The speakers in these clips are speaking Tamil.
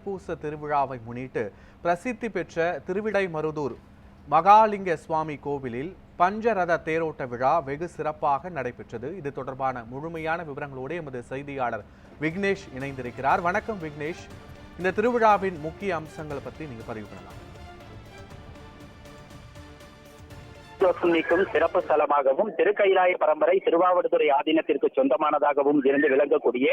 தைப்பூச திருவிழாவை முன்னிட்டு பிரசித்தி பெற்ற திருவிடைமருதூர் மகாலிங்க சுவாமி கோவிலில் பஞ்சரத தேரோட்ட விழா வெகு சிறப்பாக நடைபெற்றது. இது தொடர்பான முழுமையான விவரங்களோடு எமது செய்தியாளர் விக்னேஷ் இணைந்திருக்கிறார். வணக்கம் விக்னேஷ், இந்த திருவிழாவின் முக்கிய அம்சங்களை பற்றி நீங்க பதிவு பண்ணலாம். நீக்கும் சிறப்பு ஸ்தலமாகவும் திருக்கைலாய பரம்பரை திருவாவடுதுறை ஆதீனத்திற்கு சொந்தமானதாகவும் இருந்து விளங்கக்கூடிய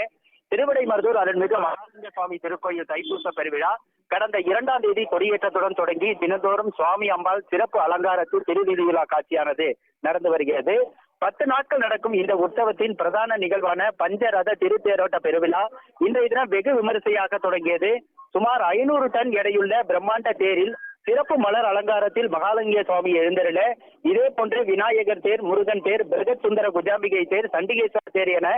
திருவிடைமருதூர் அருள்மிகு மகாலிங்க சுவாமி திருக்கோயில் தைப்பூச பெருவிழா கடந்த 2ஆம் தேதி கொடியேற்றத்துடன் தொடங்கி தினந்தோறும் சுவாமி அம்பாள் சிறப்பு அலங்காரத்தில் திருவீதியுலா காட்சியானது நடந்து வருகிறது. 10 நாட்கள் நடக்கும் இந்த உற்சவத்தின் பிரதான நிகழ்வான பஞ்சரத திருத்தேரோட்ட பெருவிழா இன்றைய தினம் வெகு விமரிசையாக தொடங்கியது. சுமார் 500 டன் எடையுள்ள பிரம்மாண்ட தேரில் சிறப்பு மலர் அலங்காரத்தில் மகாலிங்க சுவாமி எழுந்தருள, இதே போன்று விநாயகர் தேர், முருகன் தேர், பிரகத் சுந்தர குஜாம்பிகை தேர், சண்டிகேஸ்வரர் தேர் என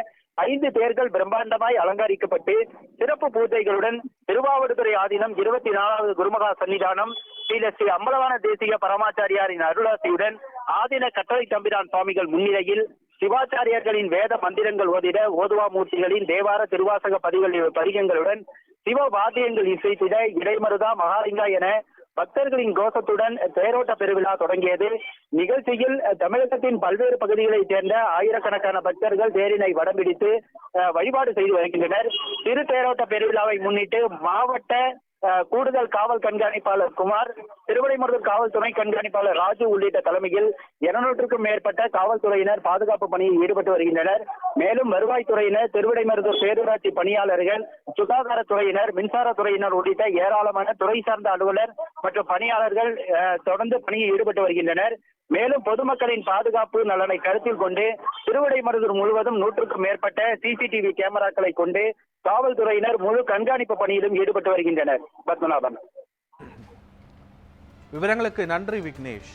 5 தேர்கள் பிரம்மாண்டமாய் அலங்கரிக்கப்பட்டு சிறப்பு பூஜைகளுடன் திருவாவடுதுறை ஆதீனம் 24வது குருமகா சன்னிதானம் ஸ்ரீ அம்பலவான தேசிக பரமாச்சாரியாரின் அருளாசியுடன் ஆதீன கட்டளை தம்பிரான் சுவாமிகள் முன்னிலையில் சிவாச்சாரியர்களின் வேத மந்திரங்கள் ஓதிட, ஓதுவா மூர்த்திகளின் தேவார திருவாசக பதிகங்களுடன் சிவ வாத்தியங்கள் இசைத்திட இடைமருதா மகாலிங்கா என பக்தர்களின் கோஷத்துடன் தேரோட்ட பெருவிழா தொடங்கியது. நிகழ்ச்சியில் தமிழகத்தின் பல்வேறு பகுதிகளைச் சேர்ந்த ஆயிரக்கணக்கான பக்தர்கள் தேரினை வடம் பிடித்து வழிபாடு செய்து வருகின்றனர். திரு தேரோட்ட பெருவிழாவை முன்னிட்டு மாவட்ட கூடுதல் காவல் கண்காணிப்பாளர் குமார், திருவிடைமருதூர் காவல் துணை கண்காணிப்பாளர் ராஜு உள்ளிட்ட தலைமையில் 200க்கும் மேற்பட்ட காவல்துறையினர் பாதுகாப்பு பணியில் ஈடுபட்டு வருகின்றனர். மேலும் வருவாய்த்துறையினர், திருவிடைமருதூர் பேரூராட்சி பணியாளர்கள், சுகாதாரத்துறையினர், மின்சாரத்துறையினர் உள்ளிட்ட ஏராளமான துறை சார்ந்த அலுவலர் மற்றும் பணியாளர்கள் தொடர்ந்து பணியில் ஈடுபட்டு வருகின்றனர். மேலும் பொதுமக்களின் பாதுகாப்பு நலனை கருத்தில் கொண்டு திருவிடைமருதூர் முழுவதும் 100க்கும் மேற்பட்ட சிசிடிவி கேமராக்களை கொண்டு காவல்துறையினர் முழு கண்காணிப்பு பணியிலும் ஈடுபட்டு வருகின்றனர். பத்மநாபன், விவரங்களுக்கு நன்றி விக்னேஷ்.